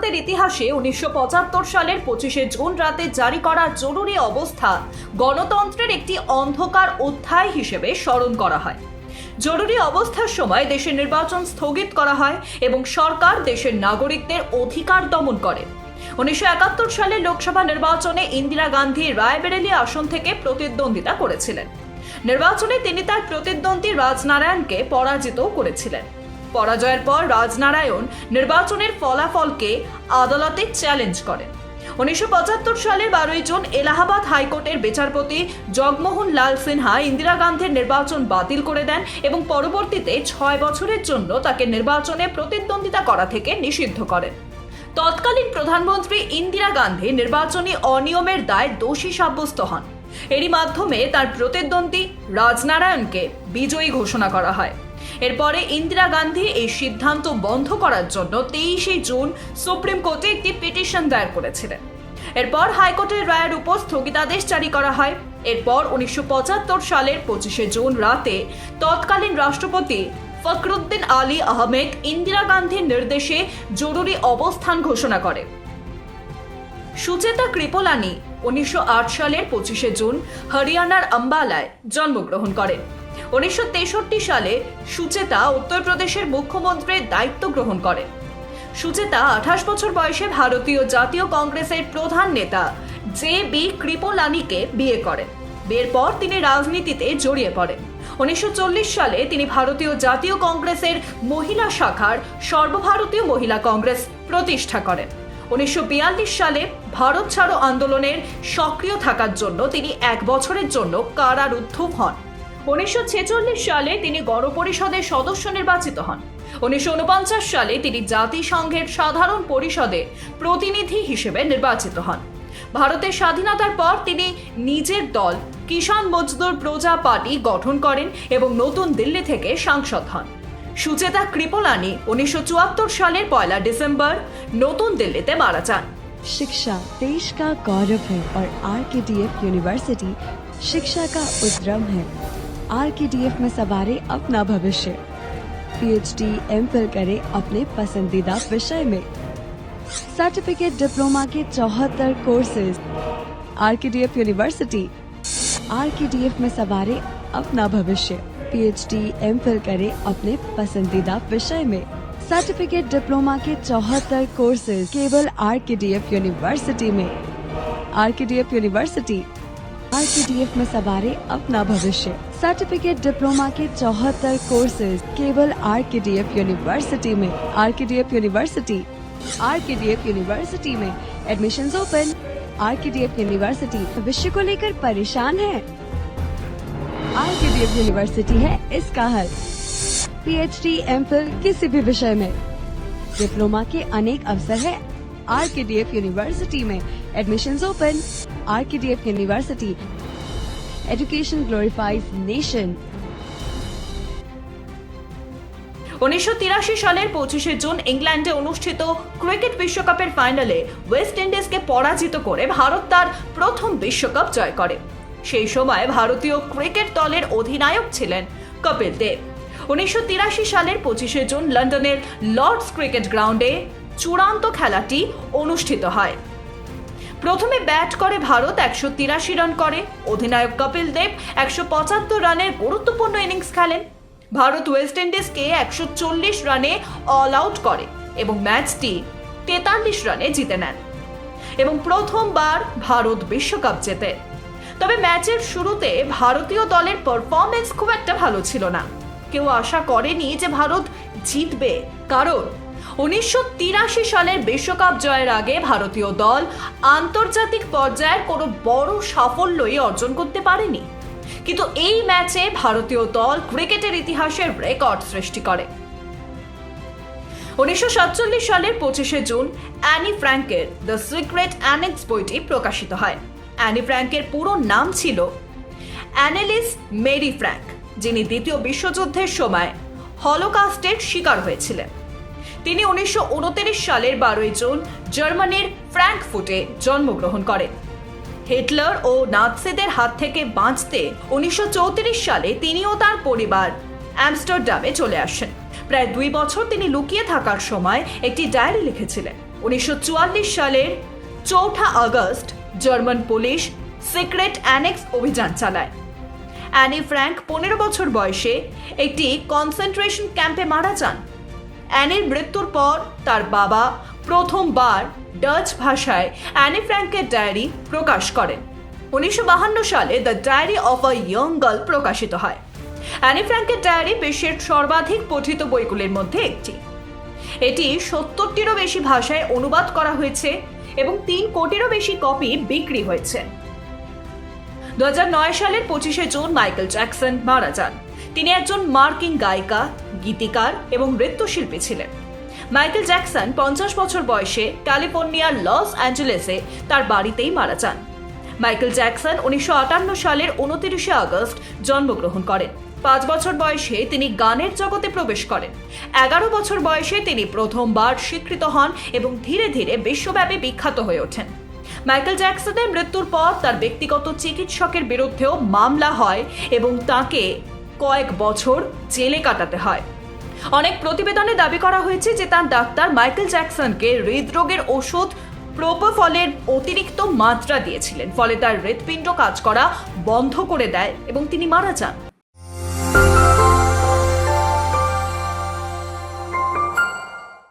ভারতের ইতিহাসে 1975 সালের 25শে জুন রাতে জারি করা জরুরি অবস্থা গণতন্ত্রের একটি অন্ধকার অধ্যায় হিসেবে স্মরণ করা হয়। জরুরি অবস্থার সময় দেশের নির্বাচন স্থগিত করা হয় এবং সরকার দেশের নাগরিকদের অধিকার দমন করে। 1971 সালে লোকসভা নির্বাচনে ইন্দিরা গান্ধী রায়বেরেলি আসন থেকে প্রতিদ্বন্দ্বিতা করেছিলেন। নির্বাচনে তিনি তার প্রতিদ্বন্দ্বী রাজনারায়ণকে পরাজিত করেছিলেন। পরাজয়ের পর রাজনারায়ণ নির্বাচনের ফলাফলকে আদালতে চ্যালেঞ্জ করেন। 1975 সালের 12 জুন এলাহাবাদ হাইকোর্টের বিচারপতি জগমোহন লাল সিনহা ইন্দিরা গান্ধীর নির্বাচন বাতিল করে দেন এবং পরবর্তীতে 6 বছরের জন্য তাকে নির্বাচনে প্রতিদ্বন্দ্বিতা করা থেকে নিষিদ্ধ করেন। তৎকালীন প্রধানমন্ত্রী ইন্দিরা গান্ধী নির্বাচনী অনিয়মের দায়ে দোষী সাব্যস্ত হন। এরই মাধ্যমে তার প্রতিদ্বন্দ্বী রাজনারায়ণকে বিজয়ী ঘোষণা করা হয়। এরপরে ইন্দিরা গান্ধী এই সিদ্ধান্ত বন্ধ করার জন্য 23শে জুন সুপ্রিম কোর্টে একটি পিটিশন দায়ের করেছিলেন। এরপর হাইকোর্টের রায়ের উপর স্থগিতাদেশ জারি করা হয়। এরপর 1975 সালের 25শে জুন রাতে তৎকালীন রাষ্ট্রপতি ফখরুদ্দিন আলী আহমেদ ইন্দিরা গান্ধীর নির্দেশে জরুরি অবস্থান ঘোষণা করে। সুচেতা কৃপলানি 1908 সালের 25শে জুন হরিয়ানার আম্বালায় জন্মগ্রহণ করেন। 1963 সালে সুচেতা উত্তরপ্রদেশের মুখ্যমন্ত্রীর দায়িত্ব গ্রহণ করেন। সুচেতা 28 বছর বয়সে ভারতীয় জাতীয় কংগ্রেসের প্রধান নেতা জে.বি. কৃপলানিকে বিয়ে করেন। বিয়ের পর তিনি রাজনীতিতে জড়িয়ে পড়েন। 1940 সালে তিনি ভারতীয় জাতীয় কংগ্রেসের মহিলা শাখার সর্বভারতীয় মহিলা কংগ্রেস প্রতিষ্ঠা করেন। 1942 সালে ভারত ছাড়ো আন্দোলনের সক্রিয় থাকার জন্য তিনি 1 বছরের জন্য কারারুদ্ধ হন। 1946 সালে তিনি গণপরিষদের সদস্য নির্বাচিত হন। 1949 সালে তিনি জাতিসংঘের সাধারণ পরিষদে প্রতিনিধি হিসেবে নির্বাচিত হন। ভারতের স্বাধীনতার পর তিনি নিজের দল কিষাণ মজদুর প্রজা পার্টি গঠন করেন এবং নতুন দিল্লি থেকে সাংসদ হন। সুচেতা কৃপলানি 1974 সালের 1 ডিসেম্বর নতুন দিল্লিতে मारा जान। शिक्षा देश का गौरव है और आरकेडीएफ यूनिवर्सिटी शिक्षा का उद्यम है। आरकेडीएफ में सवारे अपना भविष्य। पीएचडी एमफिल करे अपने पसंदीदा विषय में। सर्टिफिकेट डिप्लोमा के 74 कोर्सेज। RKDF university. आरकेडीएफ में सवारे अपना भविष्य। पीएचडी एमफिल करे अपने पसंदीदा विषय में। सर्टिफिकेट डिप्लोमा के 74 कोर्सेज केवल आरकेडीएफ यूनिवर्सिटी में। RKDF university. आरकेडीएफ में सवारे अपना भविष्य। सर्टिफिकेट डिप्लोमा के 74 कोर्सेज केवल आरकेडीएफ यूनिवर्सिटी में। RKDF university. आरकेडीएफ यूनिवर्सिटी में एडमिशंस ओपन। आरकेडीएफ यूनिवर्सिटी भविष्य को लेकर परेशान है? आरकेडीएफ यूनिवर्सिटी है इसका हल। पीएचडी एमफिल किसी भी विषय में। डिप्लोमा के अनेक अवसर है आरकेडीएफ यूनिवर्सिटी में। Admissions open. RKDF university. Education glorifies nation. 1983 সালের 25শে জুন ইংল্যান্ডে অনুষ্ঠিত ক্রিকেট বিশ্বকাপের ফাইনালে ওয়েস্ট ইন্ডিজকে পরাজিত করে ভারত তার প্রথম বিশ্বকাপ জয় করে। সেই সময় ভারতীয় ক্রিকেট দলের অধিনায়ক ছিলেন কপিল দেব। 1983 সালের 25শে জুন লন্ডনের লর্ডস ক্রিকেট গ্রাউন্ডে চূড়ান্ত খেলাটি অনুষ্ঠিত হয়। প্রথমে ব্যাট করে ভারত 183 রান করে। অধিনায়ক কপিল দেব 175 রানের গুরুত্বপূর্ণ ইনিংস খেলেন। ভারত ওয়েস্ট ইন্ডিজকে 140 রানে অল আউট করে এবং ম্যাচটি 43 রানে জিতে নেন এবং প্রথমবার ভারত বিশ্বকাপ জেতে। তবে ম্যাচের শুরুতে ভারতীয় দলের পারফরম্যান্স খুব একটা ভালো ছিল না। কেউ আশা করেনি যে ভারত জিতবে, কারণ 1983 সালের বিশ্বকাপ জয়ের আগে ভারতীয় দল আন্তর্জাতিক পর্যায়ের কোনো বড় সাফল্যই অর্জন করতে পারেনি। কিন্তু এই ম্যাচে ভারতীয় দল ক্রিকেটের ইতিহাসের রেকর্ড সৃষ্টি করে। 1947 সালের 25শে জুন অ্যানি ফ্র্যাঙ্কের দ্য সিক্রেট অ্যানেক্স বইটি প্রকাশিত হয়। অ্যানি ফ্র্যাঙ্কের পুরো নাম ছিল অ্যানেলিস মেরি ফ্র্যাঙ্ক, যিনি দ্বিতীয় বিশ্বযুদ্ধের সময় হলোকাস্টের শিকার হয়েছিলেন। তিনি 1929 সালের 12 জুন জার্মানির ফ্র্যাঙ্কফুর্টে জন্মগ্রহণ করেন। হিটলার ও নাৎসিদের হাত থেকে বাঁচতে 1934 সালে তিনি ও তার পরিবার আমস্টারডামে চলে আসেন। প্রায় 2 বছর তিনি লুকিয়ে থাকার সময় একটি ডায়েরি লিখেছিলেন। 1944 সালের 4 August German police secret annexe অভিযান চালায়। অ্যানি ফ্র্যাঙ্ক 15 বছর বয়সে একটি কনসেন্ট্রেশন ক্যাম্পে মারা যান। অ্যানির মৃত্যুর পর তার বাবা প্রথমবার ডাচ ভাষায় অ্যানি ফ্র্যাঙ্কের ডায়েরি প্রকাশ করেন। 1952 সালে the diary of a young girl প্রকাশিত হয়। অ্যানি ফ্র্যাঙ্কের ডায়েরি বিশ্বের সর্বাধিক পঠিত বইগুলির মধ্যে একটি। এটি 70টিরও বেশি ভাষায় অনুবাদ করা হয়েছে এবং 3 কোটিরও বেশি কপি বিক্রি হয়েছে। 2009 সালের 25শে জুন মাইকেল জ্যাকসন মারা যান। তিনি একজন মার্কিন গায়িকা, গীতিকার এবং নৃত্যশিল্পী ছিলেন। মাইকেল জ্যাকসন 50 বছর বয়সে ক্যালিফোর্নিয়ার লস অ্যাঞ্জেলেসে তার বাড়িতেই মারা যান। মাইকেল জ্যাকসন 1958 সালের 29শে আগস্ট জন্মগ্রহণ করেন। 5 বছর বয়সে তিনি গানের জগতে প্রবেশ করেন। 11 বছর বয়সে তিনি প্রথমবার স্বীকৃত হন এবং ধীরে ধীরে বিশ্বব্যাপী বিখ্যাত হয়ে ওঠেন। মাইকেল জ্যাকসনের মৃত্যুর পর তার ব্যক্তিগত চিকিৎসকের বিরুদ্ধেও মামলা হয় এবং তাকে কয়েক বছর জেলে কাটাতে হয়। অনেক প্রতিবেদনে দাবি করা হয়েছে যে তার ডাক্তার মাইকেল জ্যাকসনকে হৃদরোগের ওষুধ প্রোপোফলের অতিরিক্ত মাত্রা দিয়েছিলেন, ফলে তার হৃৎপিণ্ড কাজ করা বন্ধ করে দেয় এবং তিনি মারা যান।